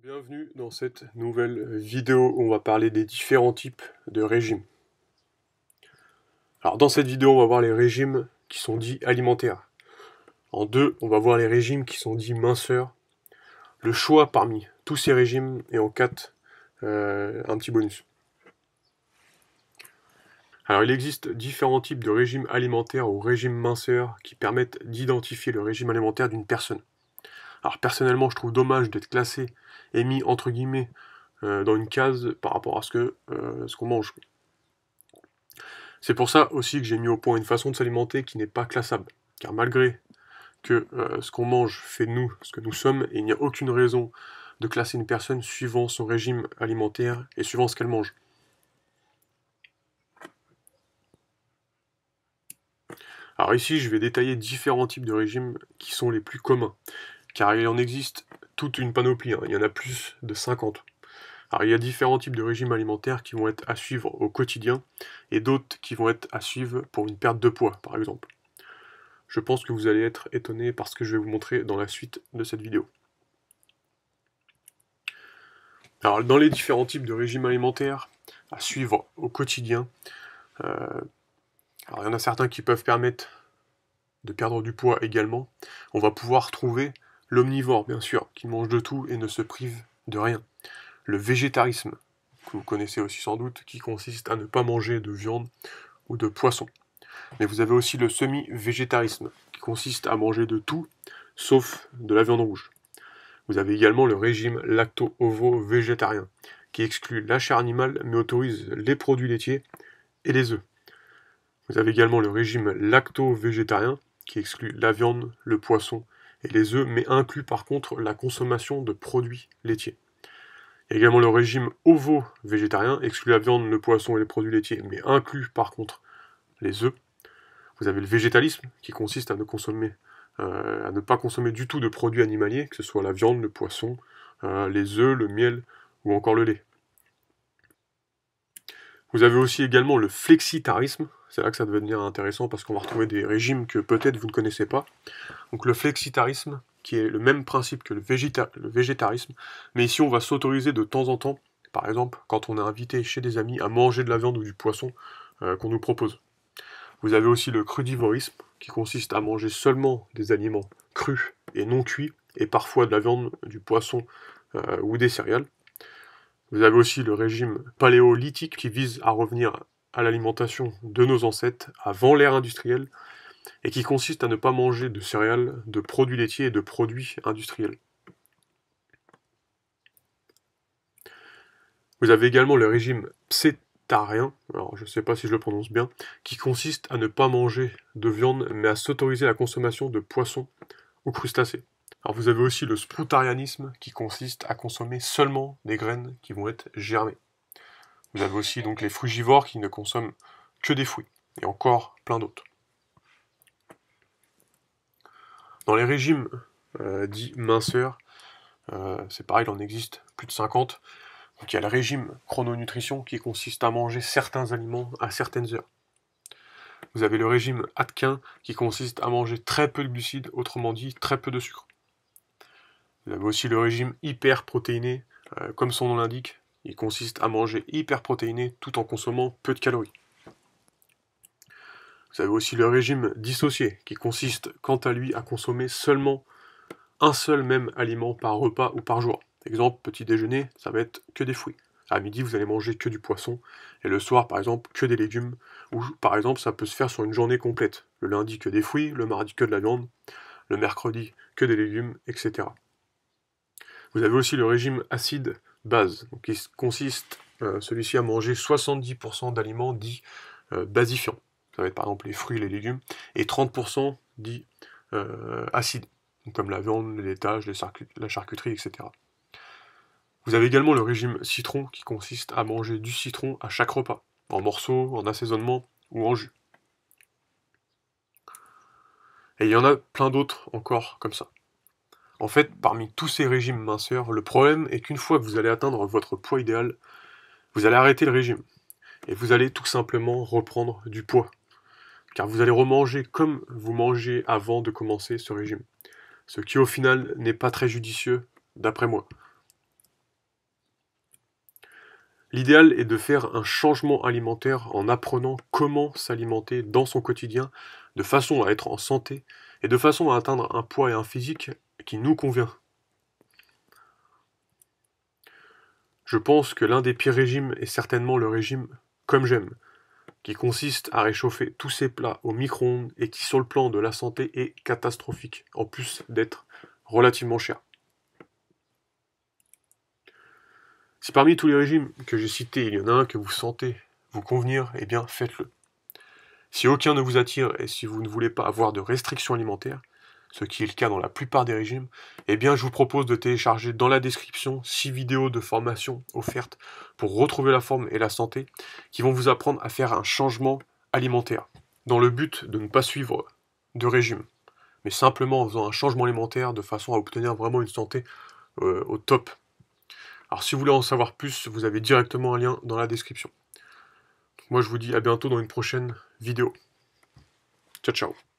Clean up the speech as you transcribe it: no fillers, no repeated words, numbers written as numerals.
Bienvenue dans cette nouvelle vidéo où on va parler des différents types de régimes. Alors dans cette vidéo, on va voir les régimes qui sont dits alimentaires. En deux, on va voir les régimes qui sont dits minceurs, le choix parmi tous ces régimes, et en quatre, un petit bonus. Alors il existe différents types de régimes alimentaires ou régimes minceurs qui permettent d'identifier le régime alimentaire d'une personne. Alors personnellement, je trouve dommage d'être classé et mis entre guillemets dans une case par rapport à ce qu'on mange. C'est pour ça aussi que j'ai mis au point une façon de s'alimenter qui n'est pas classable. Car malgré que ce qu'on mange fait de nous ce que nous sommes, il n'y a aucune raison de classer une personne suivant son régime alimentaire et suivant ce qu'elle mange. Alors ici, je vais détailler différents types de régimes qui sont les plus communs, car il en existe toute une panoplie, il y en a plus de 50. Alors il y a différents types de régimes alimentaires qui vont être à suivre au quotidien, et d'autres qui vont être à suivre pour une perte de poids, par exemple. Je pense que vous allez être étonné par ce que je vais vous montrer dans la suite de cette vidéo. Alors dans les différents types de régimes alimentaires à suivre au quotidien, alors il y en a certains qui peuvent permettre de perdre du poids également. On va pouvoir trouver l'omnivore, bien sûr, qui mange de tout et ne se prive de rien. Le végétarisme, que vous connaissez aussi sans doute, qui consiste à ne pas manger de viande ou de poisson. Mais vous avez aussi le semi-végétarisme, qui consiste à manger de tout, sauf de la viande rouge. Vous avez également le régime lacto-ovo-végétarien, qui exclut la chair animale, mais autorise les produits laitiers et les œufs. Vous avez également le régime lacto-végétarien, qui exclut la viande, le poisson et les œufs, mais inclut par contre la consommation de produits laitiers. Il y a également le régime ovo-végétarien, exclut la viande, le poisson et les produits laitiers, mais inclut par contre les œufs. Vous avez le végétalisme, qui consiste à ne pas consommer du tout de produits animaliers, que ce soit la viande, le poisson, les œufs, le miel ou encore le lait. Vous avez aussi également le flexitarisme, c'est là que ça va devenir intéressant parce qu'on va retrouver des régimes que peut-être vous ne connaissez pas. Donc le flexitarisme, qui est le même principe que le végétarisme, mais ici on va s'autoriser de temps en temps, par exemple quand on est invité chez des amis à manger de la viande ou du poisson qu'on nous propose. Vous avez aussi le crudivorisme, qui consiste à manger seulement des aliments crus et non cuits, et parfois de la viande, du poisson ou des céréales. Vous avez aussi le régime paléolithique, qui vise à revenir à l'alimentation de nos ancêtres avant l'ère industrielle, et qui consiste à ne pas manger de céréales, de produits laitiers et de produits industriels. Vous avez également le régime psétarien, alors je ne sais pas si je le prononce bien, qui consiste à ne pas manger de viande, mais à s'autoriser la consommation de poissons ou crustacés. Alors vous avez aussi le sproutarianisme, qui consiste à consommer seulement des graines qui vont être germées. Vous avez aussi donc les frugivores qui ne consomment que des fruits, et encore plein d'autres. Dans les régimes dits minceurs, c'est pareil, il en existe plus de 50. Donc il y a le régime chrononutrition qui consiste à manger certains aliments à certaines heures. Vous avez le régime Atkins qui consiste à manger très peu de glucides, autrement dit très peu de sucre. Vous avez aussi le régime hyperprotéiné, comme son nom l'indique, il consiste à manger hyperprotéiné tout en consommant peu de calories. Vous avez aussi le régime dissocié qui consiste quant à lui à consommer seulement un seul même aliment par repas ou par jour. Exemple, petit déjeuner, ça va être que des fruits. À midi, vous allez manger que du poisson. Et le soir, par exemple, que des légumes. Ou par exemple, ça peut se faire sur une journée complète. Le lundi, que des fruits. Le mardi, que de la viande. Le mercredi, que des légumes, etc. Vous avez aussi le régime acide-base, qui consiste, celui-ci, à manger 70% d'aliments dits basifiants. Ça va être par exemple les fruits et les légumes. Et 30% dits acides, comme la viande, le laitage, la charcuterie, etc. Vous avez également le régime citron, qui consiste à manger du citron à chaque repas, en morceaux, en assaisonnement ou en jus. Et il y en a plein d'autres encore comme ça. En fait, parmi tous ces régimes minceurs, le problème est qu'une fois que vous allez atteindre votre poids idéal, vous allez arrêter le régime. Et vous allez tout simplement reprendre du poids. Car vous allez remanger comme vous mangez avant de commencer ce régime. Ce qui au final n'est pas très judicieux, d'après moi. L'idéal est de faire un changement alimentaire en apprenant comment s'alimenter dans son quotidien, de façon à être en santé et de façon à atteindre un poids et un physique qui nous convient. Je pense que l'un des pires régimes est certainement le régime comme j'aime, qui consiste à réchauffer tous ces plats au micro-ondes et qui sur le plan de la santé est catastrophique, en plus d'être relativement cher. Si parmi tous les régimes que j'ai cités, il y en a un que vous sentez vous convenir, eh bien faites-le. Si aucun ne vous attire et si vous ne voulez pas avoir de restrictions alimentaires, ce qui est le cas dans la plupart des régimes, eh bien je vous propose de télécharger dans la description 6 vidéos de formation offertes pour retrouver la forme et la santé, qui vont vous apprendre à faire un changement alimentaire, dans le but de ne pas suivre de régime, mais simplement en faisant un changement alimentaire de façon à obtenir vraiment une santé au top. Alors si vous voulez en savoir plus, vous avez directement un lien dans la description. Moi je vous dis à bientôt dans une prochaine vidéo. Ciao ciao.